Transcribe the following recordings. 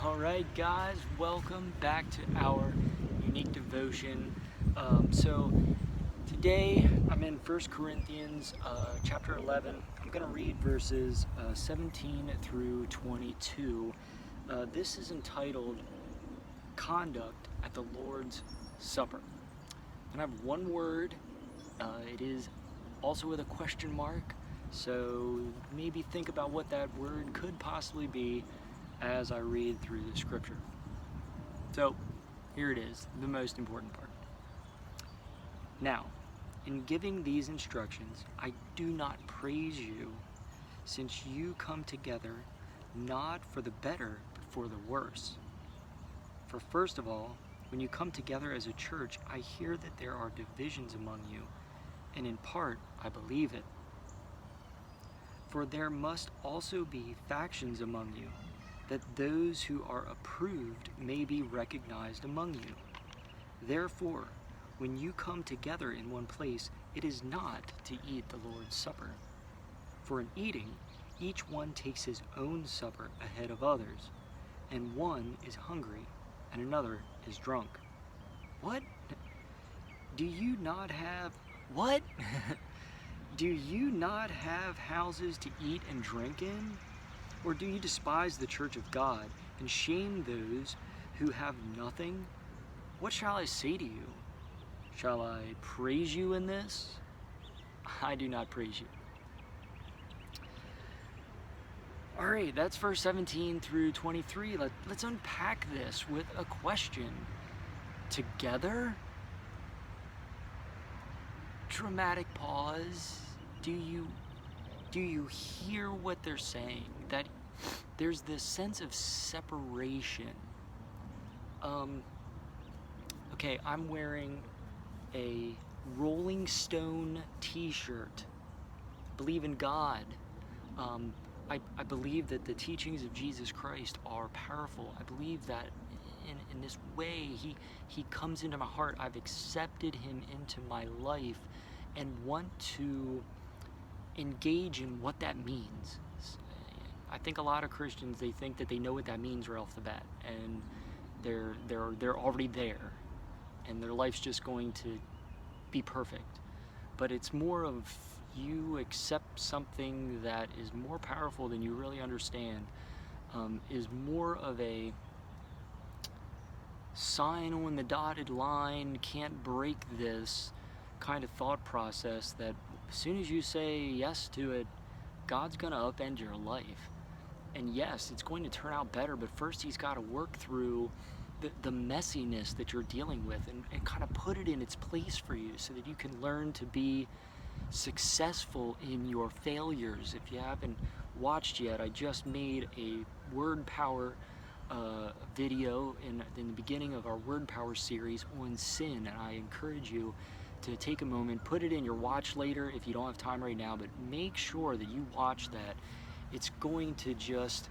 All right, guys, welcome back to our unique devotion. So today I'm in 1 Corinthians chapter 11. I'm going to read verses 17 through 22. This is entitled Conduct at the Lord's Supper. And I have one word. It is also with a question mark. So maybe think about what that word could possibly be as I read through the scripture. So here it is, the most important part. Now, in giving these instructions, I do not praise you, since you come together not for the better, but for the worse. For first of all, when you come together as a church, I hear that there are divisions among you, and in part I believe it. For there must also be factions among you, that those who are approved may be recognized among you. Therefore, when you come together in one place, it is not to eat the Lord's Supper. For in eating, each one takes his own supper ahead of others, and one is hungry, and another is drunk. What? Do you not have... What? Do you not have houses to eat and drink in? Or do you despise the church of God and shame those who have nothing? What shall I say to you? Shall I praise you in this? I do not praise you. All right, that's verse 17 through 23. Let's unpack this with a question. Together? Dramatic pause. Do you hear what they're saying? That there's this sense of separation. Okay, I'm wearing a Rolling Stone t-shirt. Believe in God. I believe that the teachings of Jesus Christ are powerful. I believe that in this way he comes into my heart. I've accepted him into my life and want to engage in what that means. I think a lot of Christians, they think that they know what that means right off the bat, and they're already there, and their life's just going to be perfect. But it's more of you accept something that is more powerful than you really understand, is more of a sign on the dotted line, can't break this kind of thought process, that as soon as you say yes to it, God's going to upend your life. And yes, it's going to turn out better, but first he's got to work through the messiness that you're dealing with and kind of put it in its place for you so that you can learn to be successful in your failures. If you haven't watched yet, I just made a word power video in the beginning of our word power series on sin, and I encourage you to take a moment, put it in your watch later if you don't have time right now, but make sure that you watch that. It's going to just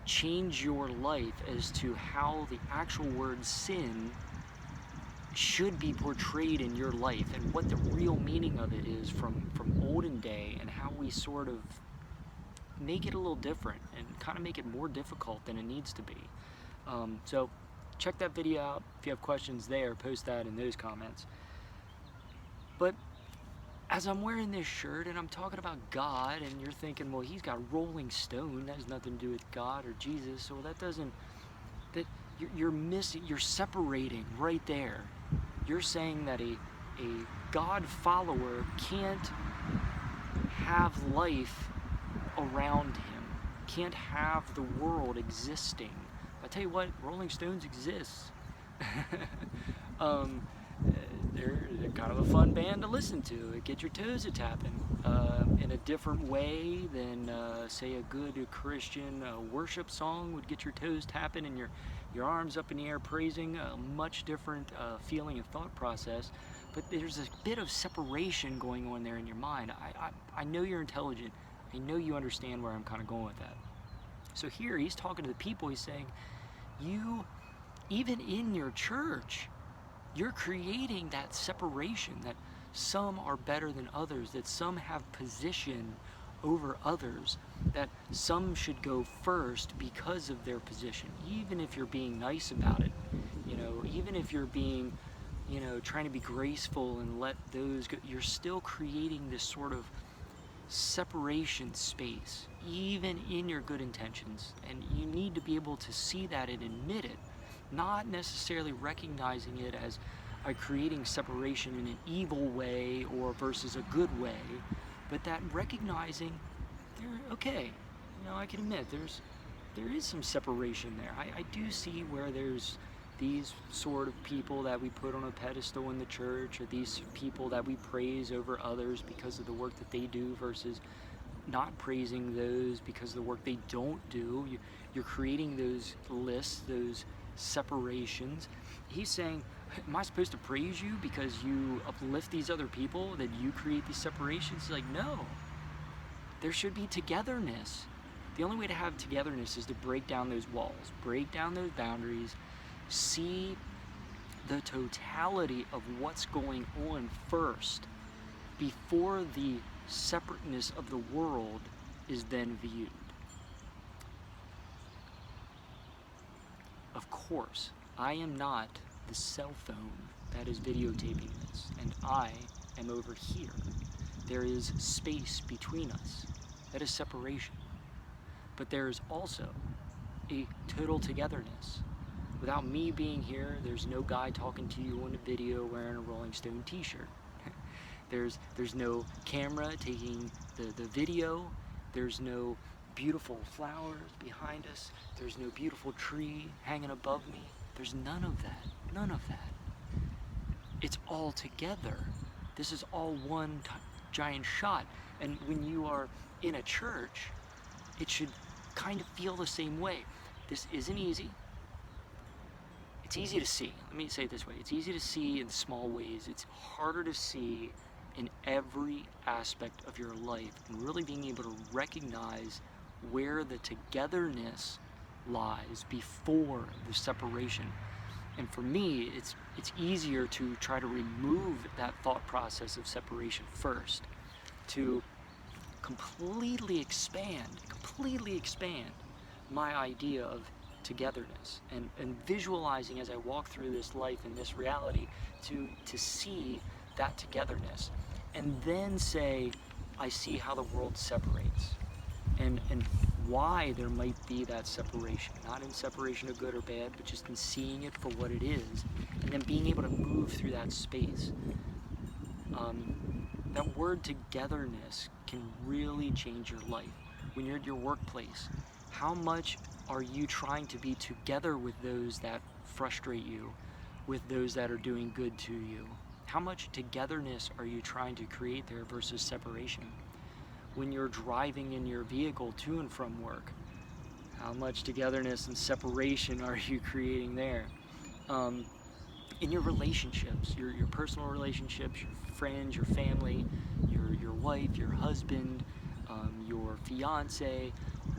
change your life as to how the actual word sin should be portrayed in your life, and what the real meaning of it is from olden day, and how we sort of make it a little different and kind of make it more difficult than it needs to be. So check that video out. If you have questions there, post that in those comments. But as I'm wearing this shirt and I'm talking about God, and you're thinking, well, he's got Rolling Stone, that has nothing to do with God or Jesus, so you're missing, you're separating right there. You're saying that a God follower can't have life around him, can't have the world existing. I tell you what, Rolling Stones exists. They're kind of a fun band to listen to. It gets your toes a tapping in a different way than say a good Christian worship song would get your toes tapping and your arms up in the air praising. A much different feeling and thought process, but there's a bit of separation going on there in your mind. I know you're intelligent. I know you understand where I'm kind of going with that. So here he's talking to the people. He's saying, you, even in your church, you're creating that separation, that some are better than others, that some have position over others. that some should go first because of their position, even if you're being nice about it, even if you're being, trying to be graceful and let those go, you're still creating this sort of separation space, even in your good intentions. And you need to be able to see that and admit it, not necessarily recognizing it as creating separation in an evil way or versus a good way, but that recognizing, okay, I can admit there is some separation there. I do see where there's these sort of people that we put on a pedestal in the church, or these people that we praise over others because of the work that they do versus not praising those because of the work they don't do. You're creating those lists, those separations. He's saying, am I supposed to praise you because you uplift these other people, that you create these separations? He's like, no. There should be togetherness. The only way to have togetherness is to break down those walls, break down those boundaries, see the totality of what's going on first before the separateness of the world is then viewed. Of course, I am not the cell phone that is videotaping this, and I am over here. There is space between us. That is separation. But there is also a total togetherness. Without me being here, there's no guy talking to you on a video wearing a Rolling Stone t-shirt. There's no camera taking the video. There's no beautiful flowers behind us. There's no beautiful tree hanging above me. There's none of that. None of that. It's all together. This is all one giant shot. And when you are in a church, it should kind of feel the same way. This isn't easy. It's easy to see. Let me say it this way. It's easy to see in small ways. It's harder to see in every aspect of your life, and really being able to recognize where the togetherness lies before the separation. And for me, it's easier to try to remove that thought process of separation first, to completely expand my idea of togetherness, and visualizing as I walk through this life and this reality to see that togetherness, and then say, I see how the world separates, and why there might be that separation, not in separation of good or bad, but just in seeing it for what it is, and then being able to move through that space. That word togetherness can really change your life. When you're at your workplace, how much are you trying to be together with those that frustrate you, with those that are doing good to you? How much togetherness are you trying to create there versus separation? When you're driving in your vehicle to and from work, how much togetherness and separation are you creating there? In your relationships, your personal relationships, your friends, your family, your wife, your husband, your fiance,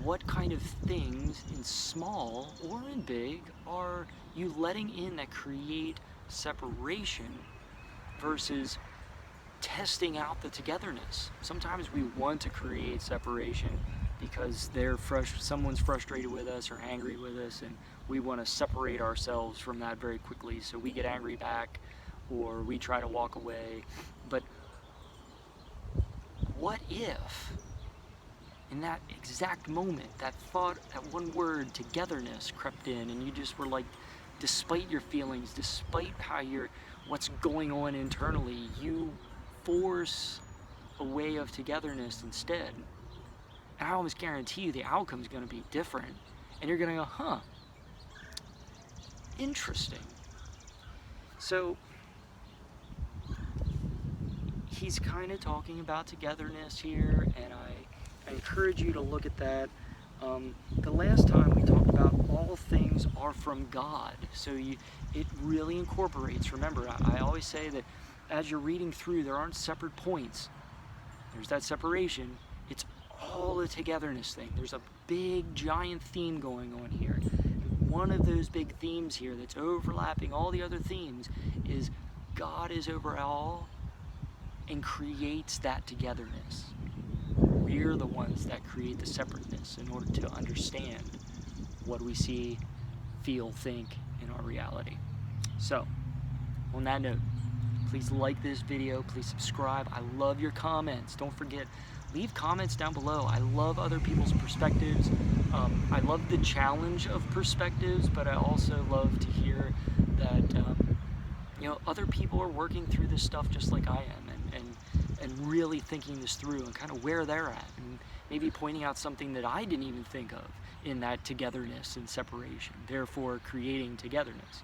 what kind of things, in small or in big, are you letting in that create separation versus testing out the togetherness? Sometimes we want to create separation because someone's frustrated with us or angry with us, and we want to separate ourselves from that very quickly, so we get angry back or we try to walk away. But what if in that exact moment, that thought, that one word, togetherness, crept in, and you just were like, despite your feelings, despite what's going on internally, you force a way of togetherness instead. And I almost guarantee you the outcome's going to be different. And you're going to go, interesting. So he's kind of talking about togetherness here, and I encourage you to look at that. The last time we talked about all things are from God, so it really incorporates. Remember, I always say that as you're reading through, there aren't separate points. There's that separation. It's all a togetherness thing. There's a big, giant theme going on here. One of those big themes here that's overlapping all the other themes is God is over all and creates that togetherness. we're the ones that create the separateness in order to understand what we see, feel, think in our reality. So, on that note, please like this video, please subscribe. I love your comments. Don't forget, leave comments down below. I love other people's perspectives. I love the challenge of perspectives, but I also love to hear that other people are working through this stuff just like I am, and really thinking this through and kind of where they're at, and maybe pointing out something that I didn't even think of in that togetherness and separation, therefore creating togetherness.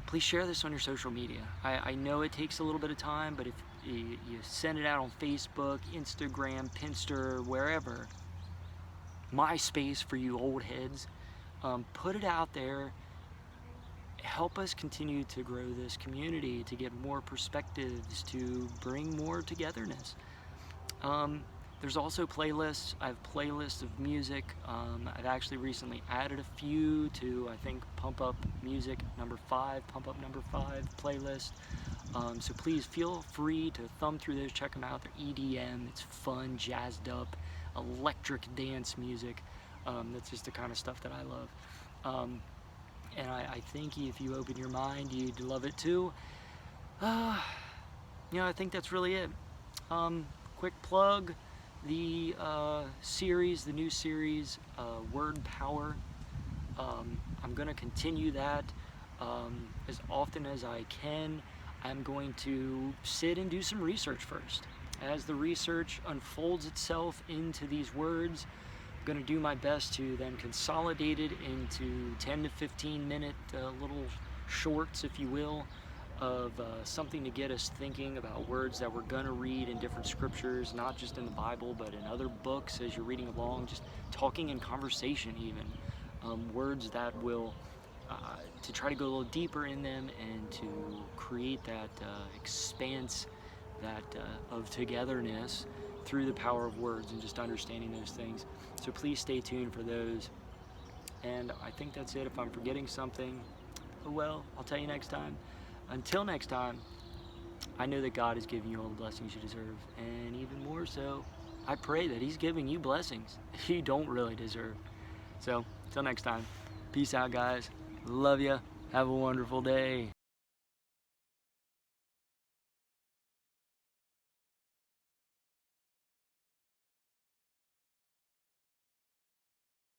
Please share this on your social media. I know it takes a little bit of time, but if you send it out on Facebook, Instagram, Pinster, wherever, MySpace for you old heads, put it out there. Help us continue to grow this community, to get more perspectives, to bring more togetherness. There's also playlists. I have playlists of music. I've actually recently added a few to, I think, Pump Up Music number 5 playlist. So please feel free to thumb through those, check them out. They're EDM, it's fun, jazzed up, electric dance music. That's just the kind of stuff that I love. And I think if you open your mind, you'd love it too. I think that's really it. Quick plug, the new series, Word Power. I'm going to continue that as often as I can. I'm going to sit and do some research first. As the research unfolds itself into these words, I'm going to do my best to then consolidate it into 10 to 15 minute little shorts, if you will, of something to get us thinking about words that we're going to read in different scriptures, not just in the Bible, but in other books as you're reading along, just talking in conversation even. Words that will, to try to go a little deeper in them and to create that expanse of togetherness through the power of words and just understanding those things. So please stay tuned for those. And I think that's it. If I'm forgetting something, oh well, I'll tell you next time. Until next time, I know that God is giving you all the blessings you deserve, and even more so, I pray that He's giving you blessings you don't really deserve. So, until next time, peace out, guys. Love ya. Have a wonderful day.